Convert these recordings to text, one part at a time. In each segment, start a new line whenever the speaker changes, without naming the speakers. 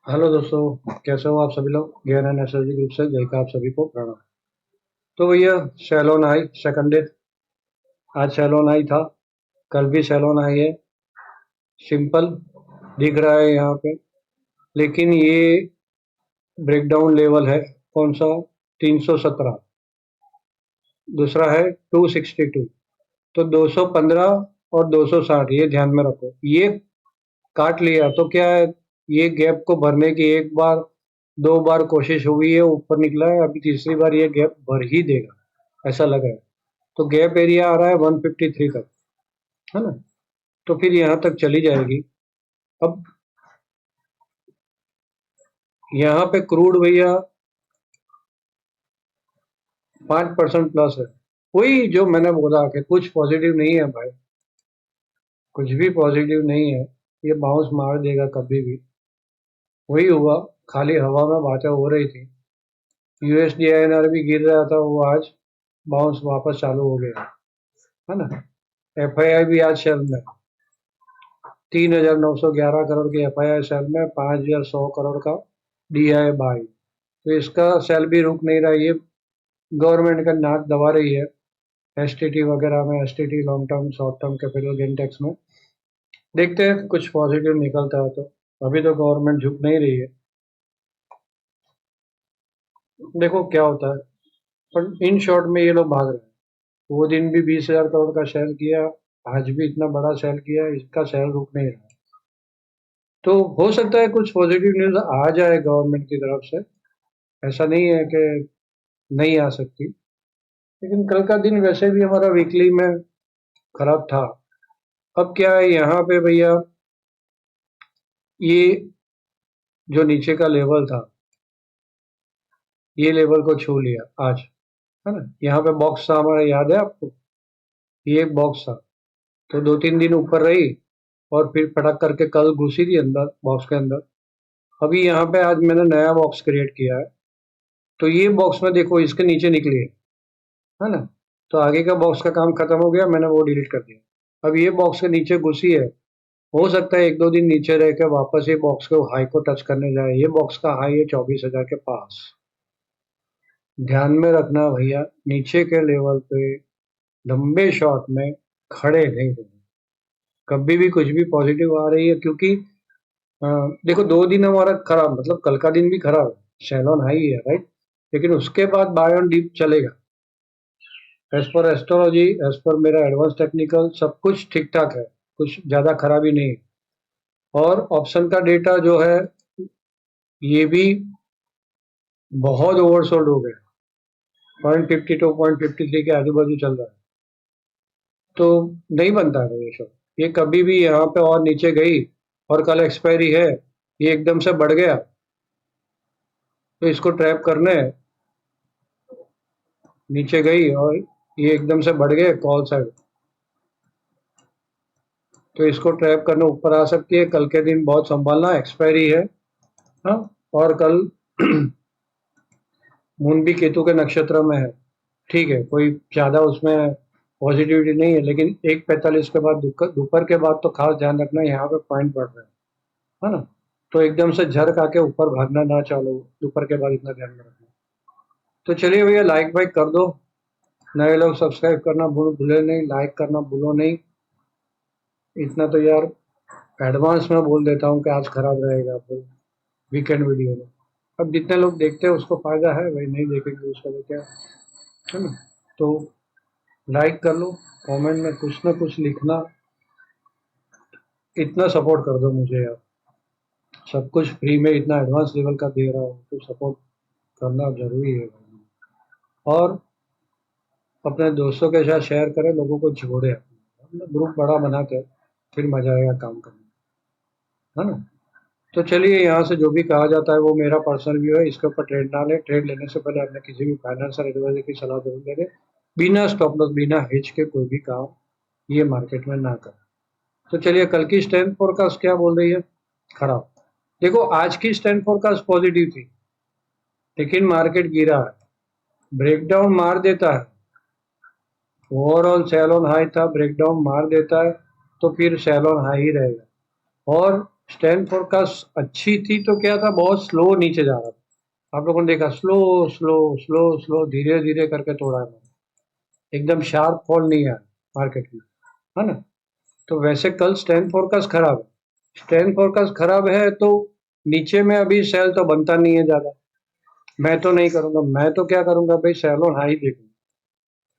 Hello दोस्तों, कैसे हो आप सभी लोग। ज्ञान एनर्जी ग्रुप से जय का आप सभी को प्रणाम। तो भैया, सैलून आई सेकंड डे। आज सैलून आई था, कल भी सैलून आई है। सिंपल दिख रहा है यहाँ पे, लेकिन ये ब्रेकडाउन लेवल है कौन सा, 317। दूसरा है 262। तो 215 और 260 ये ध्यान में रखो। ये काट लिया तो क्या है, ये गैप को भरने की एक बार दो बार कोशिश हुई है, ऊपर निकला है। अभी तीसरी बार ये गैप भर ही देगा ऐसा लग रहा है। तो गैप एरिया आ रहा है 153 तक, है ना। तो फिर यहाँ तक चली जाएगी। अब यहाँ पे क्रूड भैया 5% प्लस है। वही जो मैंने बोला कि कुछ पॉजिटिव नहीं है भाई, कुछ भी पॉजिटिव नहीं है। ये बाउंस मार देगा कभी भी। वही हुआ, खाली हवा में बातें हो रही थी। यूएसडी आईएनआर भी गिर रहा था, वो आज बाउंस वापस चालू हो गया, है ना। एफआईआई भी आज शेल में 3,911 करोड़ की एफआईआई सेल में 5,100 करोड़ का डीआई बाई। तो इसका सेल भी रुक नहीं रहा। ये गवर्नमेंट का नाक दबा रही है एसटीटी वगैरह में, STT long term short term capital gain tax में। देखते हैं कुछ पॉजिटिव निकलता है तो। अभी तो गवर्नमेंट झुक नहीं रही है, देखो क्या होता है। पर इन शॉर्ट में ये लोग भाग रहे हैं। वो दिन भी 20,000 करोड़ का सेल किया, आज भी इतना बड़ा सेल किया, इसका सेल रुक नहीं रहा। तो हो सकता है कुछ पॉजिटिव न्यूज आ जाए गवर्नमेंट की तरफ से। ऐसा नहीं है कि नहीं आ सकती। लेकिन कल का दिन वैसे भी हमारा वीकली में खराब था। अब क्या है यहाँ पे भैया, ये जो नीचे का लेवल था, ये लेवल को छू लिया आज, है ना। यहाँ पे बॉक्स था हमारा, याद है आपको। ये एक बॉक्स था, तो 2-3 दिन ऊपर रही और फिर फटक करके कल घुसी थी अंदर बॉक्स के अंदर। अभी यहाँ पे आज मैंने नया बॉक्स क्रिएट किया है। तो ये बॉक्स में देखो इसके नीचे निकली है ना। तो आगे का बॉक्स का काम खत्म हो गया, मैंने वो डिलीट कर दिया। अब ये बॉक्स के नीचे घुसी है। हो सकता है 1-2 दिन नीचे रह के वापस ये बॉक्स को हाई को टच करने जाए। ये बॉक्स का हाई है 24,000 के पास। ध्यान में रखना भैया, नीचे के लेवल पे लंबे शॉट में खड़े नहीं होना। कभी भी कुछ भी पॉजिटिव आ रही है, क्योंकि अ, देखो 2 दिन हमारा खराब, मतलब कल का दिन भी खराब है, शैलोन हाई है राइट। लेकिन उसके बाद बाय ऑन डीप चलेगा। As per astrology, as per मेरा एडवांस टेक्निकल, सब कुछ ठीक ठाक है, कुछ ज्यादा खराबी नहीं है। और ऑप्शन का डेटा जो है, ये भी बहुत ओवरसोल्ड हो गया। 0.52 0.53 के आजू बाजू चल रहा है। तो नहीं बनता है ये शो। ये कभी भी यहाँ पे और नीचे गई और कल एक्सपायरी है, ये एकदम से बढ़ गया, तो इसको ट्रैप करने नीचे गई और ये एकदम से बढ़ गए कॉल साइड, तो इसको ट्रैप करने ऊपर आ सकती है। कल के दिन बहुत संभालना, एक्सपायरी है। हाँ, और कल मून भी केतु के नक्षत्र में है। ठीक है, कोई ज्यादा उसमें पॉजिटिविटी नहीं है, लेकिन 1:45 के बाद, दोपहर के बाद तो खास ध्यान रखना, यहाँ पे पॉइंट बढ़ रहा है ना। तो एकदम से झरक आके ऊपर भागना ना चालो, दोपहर के बाद इतना ध्यान में रखना। तो चलिए भैया, लाइक वाइक कर दो। नए लोग सब्सक्राइब करना भूले नहीं, लाइक करना भूलो नहीं। इतना तो यार एडवांस में बोल देता हूँ कि आज खराब रहेगा वीकेंड वीडियो में। अब जितने लोग देखते हैं उसको फायदा है, वही नहीं देखेंगे उसका तो क्या है ना। तो लाइक कर लो, कमेंट में कुछ ना कुछ लिखना, इतना सपोर्ट कर दो मुझे यार। सब कुछ फ्री में इतना एडवांस लेवल का दे रहा हूँ, तो सपोर्ट करना जरूरी है भाई। और अपने दोस्तों के साथ शेयर करें, लोगों को जोड़े, अपना ग्रुप बड़ा बनाते हैं, फिर मजा आएगा काम करने में, है ना। तो चलिए, यहाँ से जो भी कहा जाता है वो मेरा पर्सनल व्यू है, इसके ऊपर ट्रेड ना ले। ट्रेड लेने से पहले अपने किसी भी फाइनेंशियल एडवाइजर की सलाह जरूर ले लें। बिना स्टॉप लॉस, बिना हेज के कोई भी काम ये मार्केट में ना करें। तो चलिए, कल की स्टैंड फोरकास्ट क्या बोल रही है, खराब। देखो आज की स्टैंड फोरकास्ट पॉजिटिव थी, लेकिन मार्केट गिरा है, ब्रेकडाउन मार देता है। ओवरऑल सेल ऑन हाई था, ब्रेकडाउन मार देता है, तो फिर सेल ऑन हाई ही रहेगा। और स्टैंड फोरकास्ट अच्छी थी तो क्या था, बहुत स्लो नीचे जा रहा था। आप लोगों ने देखा, स्लो स्लो स्लो स्लो धीरे धीरे करके तोड़ा है, एकदम शार्प फॉल नहीं आया मार्केट में, है ना। तो वैसे कल स्टैंड फोरकास्ट खराब है, स्टैंड फोरकास्ट खराब है तो नीचे में अभी सेल तो बनता नहीं है ज्यादा। मैं तो नहीं करूंगा, मैं तो क्या करूंगा भाई, सेल ऑन हाई देखूंगा,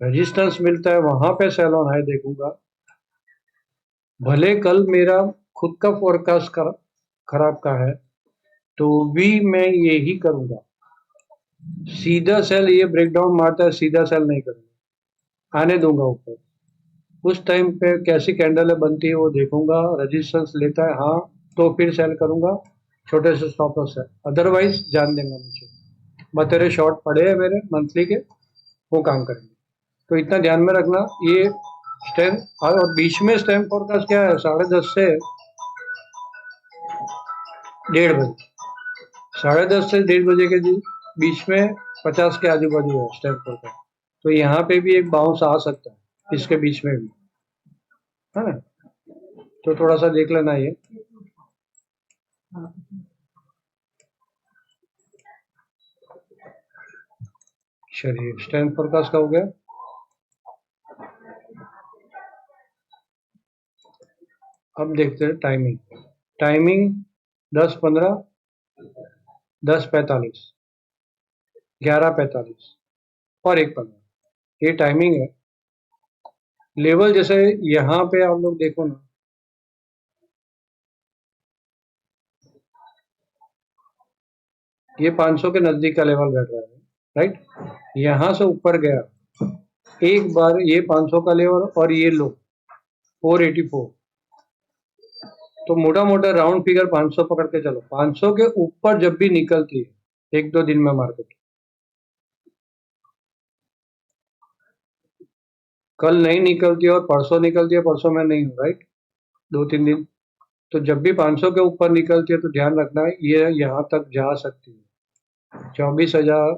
रेजिस्टेंस मिलता है वहां पे सेल ऑन हाई देखूंगा। भले कल मेरा खुद का फोरकास्ट खराब का है तो भी मैं यही करूंगा, सीधा सेल ये ब्रेकडाउन मारता है, सीधा सेल नहीं करूंगा, आने दूंगा ऊपर। उस टाइम पे कैसी कैंडल बनती है वो देखूंगा, रेजिस्टेंस लेता है हाँ तो फिर सेल करूंगा, छोटे से स्टॉप लॉस है, अदरवाइज जान देंगे नीचे। मैं तेरे शॉर्ट पड़े हैं मेरे मंथली के, वो काम करेंगे। तो इतना ध्यान में रखना, ये स्टैंड और बीच में स्टैंड फोरकास्ट क्या है, 10:30 से 1:30 बजे, 10:30 से 1:30 बजे के बीच में 50 के आजू बाजू है स्टैंड फोरकास्ट। तो यहाँ पे भी एक बाउंस आ सकता है इसके बीच में भी, है ना। तो थोड़ा सा देख लेना ये। चलिए स्टैंड फोरकास्ट का हो गया। अब देखते हैं टाइमिंग। टाइमिंग 10:15, 10:45, 11:45 और 1:15, ये टाइमिंग है। लेवल जैसे यहाँ पे आप लोग देखो ना, ये 500 के नजदीक का लेवल बैठ रहा है, राइट। यहाँ से ऊपर गया एक बार, ये 500 का लेवल और ये लो 484, तो मोटा मोटा राउंड फिगर 500 पकड़ के चलो, 500 के ऊपर जब भी निकलती है 1-2 दिन में मार्केट, कल नहीं निकलती और परसों निकलती है, परसों में नहीं हूँ, राइट, 2-3 दिन। तो जब भी 500 के ऊपर निकलती है तो ध्यान रखना है ये यहाँ तक जा सकती है, 24,000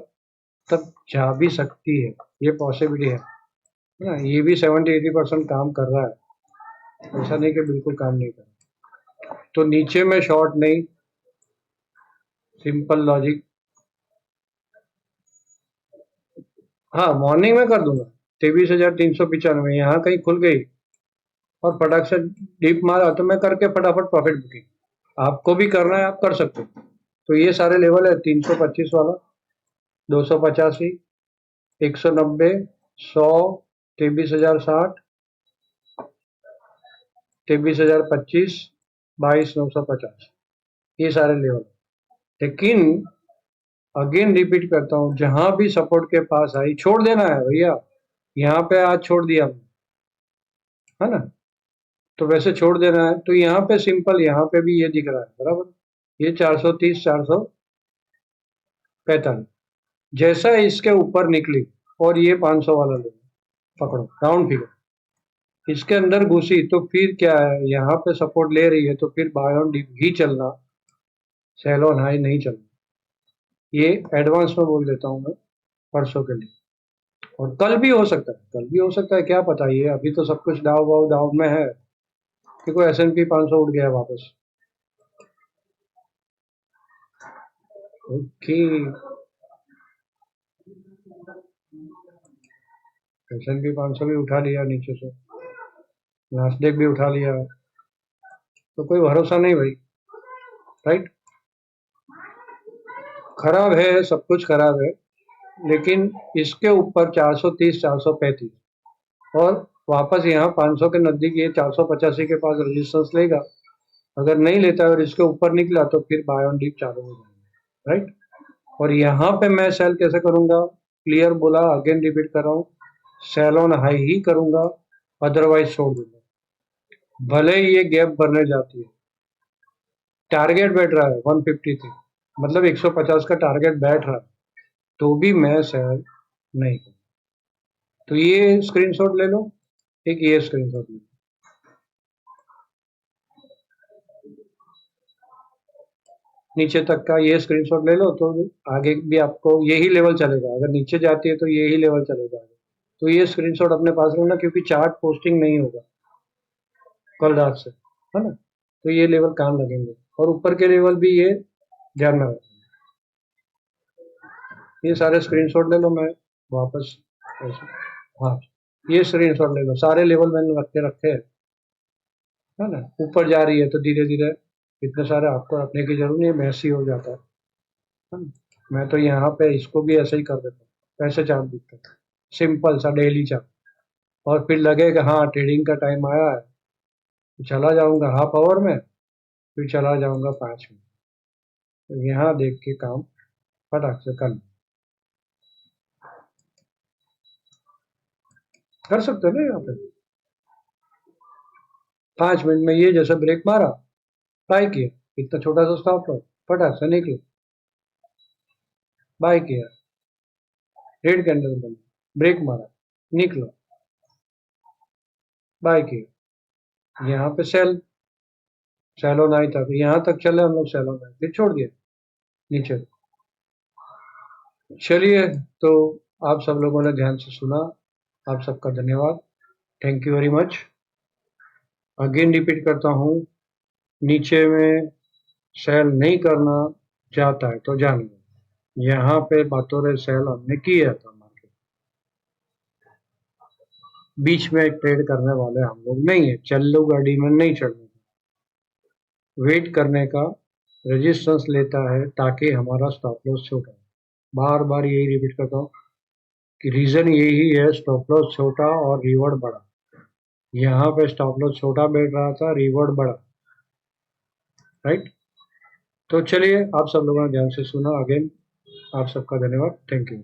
तक जा भी सकती है, ये पॉसिबिलिटी है ना। ये भी 70-80% काम कर रहा है, ऐसा नहीं कि बिल्कुल काम नहीं कर रहा। तो नीचे में शॉर्ट नहीं, सिंपल लॉजिक। हाँ मॉर्निंग में कर दूंगा, 23,395 यहाँ कहीं खुल गई और फटाक से डीप मारा तो मैं करके फटाफट प्रॉफिट बुकिंग। आपको भी करना है, आप कर सकते हो। तो ये सारे लेवल है, 325 वाला, 285, 190, 100, 23,060, 23,025, 22,950, ये सारे लेवल। लेकिन अगेन रिपीट करता हूँ, जहां भी सपोर्ट के पास आई छोड़ देना है भैया। यहाँ पे आज छोड़ दिया, है ना, तो वैसे छोड़ देना है। तो यहाँ पे सिंपल, यहाँ पे भी ये दिख रहा है बराबर, ये 430, 445, जैसा इसके ऊपर निकली और ये 500 वाला ले पकड़ो राउंड फिगर, इसके अंदर घुसी तो फिर क्या है, यहाँ पे सपोर्ट ले रही है तो फिर बाय ऑन डिप ही चलना, सेल ऑन हाई नहीं चलना। ये एडवांस में बोल देता हूँ मैं परसों के लिए। और कल भी हो सकता है, कल भी हो सकता है, क्या पता, ये अभी तो सब कुछ डाउ वाउ डाउन में है। देखो S&P 500 उठ गया वापस, ओके, S&P 500 भी उठा लिया नीचे से, नास्डेक भी उठा लिया, तो कोई भरोसा नहीं भाई, राइट। खराब है, सब कुछ खराब है, लेकिन इसके ऊपर 430, 435 और वापस यहाँ 500 के नजदीक ये 485 के पास रेजिस्टेंस लेगा। अगर नहीं लेता है और इसके ऊपर निकला तो फिर बाय ऑन डीप चालू हो जाएगा, राइट। और यहाँ पे मैं सेल कैसे करूंगा, क्लियर बोला, अगेन रिपीट कर रहा हूँ, सेल ऑन हाई ही करूंगा, अदरवाइज छोड़ दूंगा। भले ही ये गैप भरने जाती है, टारगेट बैठ रहा है 153, मतलब 150 का टारगेट बैठ रहा है, तो भी मैं सेल नहीं करूँ। तो ये स्क्रीनशॉट ले लो, एक ये स्क्रीनशॉट ले लो, नीचे तक का ये स्क्रीनशॉट ले लो, तो आगे भी आपको यही लेवल चलेगा, अगर नीचे जाती है तो यही लेवल चलेगा। तो ये स्क्रीनशॉट अपने पास रखना, क्योंकि चार्ट पोस्टिंग नहीं होगा कल रात से, है ना। तो ये लेवल काम लगेंगे, और ऊपर के लेवल भी ये ध्यान में रखें। ये सारे स्क्रीनशॉट ले लो, मैं वापस ऐसे, हाँ ये स्क्रीनशॉट ले लो, सारे लेवल मैंने रखे हैं, है ना। ऊपर जा रही है तो धीरे धीरे इतने सारे आपको रखने की जरूरत नहीं है, मैसी हो जाता है ना। मैं तो यहाँ पे इसको भी ऐसे ही कर देता हूँ, ऐसे चार्ट दिखता है, सिंपल सा डेली चार्ट। और फिर लगेगा हाँ ट्रेडिंग का टाइम आया है, तो चला जाऊंगा हाफ आवर में, फिर चला जाऊंगा 5 मिनट, तो यहाँ देख के काम फटाक से कर सकते हो ना। यहाँ पे 5 मिनट में ये जैसे ब्रेक मारा, बाय किया, इतना छोटा सा स्टॉप लॉस, फटाक से निकलो, बाय किया, रेड कैंडल बनी, ब्रेक मारा, निकलो, बाय किया, यहाँ पे सेल, सेलो नाइट था, यहाँ तक चले हम लोग, सेलो नाइट फिर छोड़ दिया नीचे। चलिए, तो आप सब लोगों ने ध्यान से सुना, आप सबका धन्यवाद, thank you very much. Again repeat करता हूँ, नीचे में सेल नहीं करना चाहता है तो जान लो, यहाँ पे बातों सेल हमने किया था, मार्केट बीच में ट्रेड करने वाले हम लोग नहीं है, चल्लू गाड़ी में नहीं चढ़ने का, वेट करने का, रेजिस्टेंस लेता है ताकि हमारा स्टॉप लॉस छोटा है। बार बार यही रिपीट करता हूँ कि रीजन यही है, स्टॉप लॉस छोटा और रिवॉर्ड बड़ा। यहाँ पे स्टॉप लॉस छोटा बैठ रहा था, रिवॉर्ड बड़ा, राइट। तो चलिए, आप सब लोगों ने ध्यान से सुना, अगेन आप सबका धन्यवाद, थैंक यू।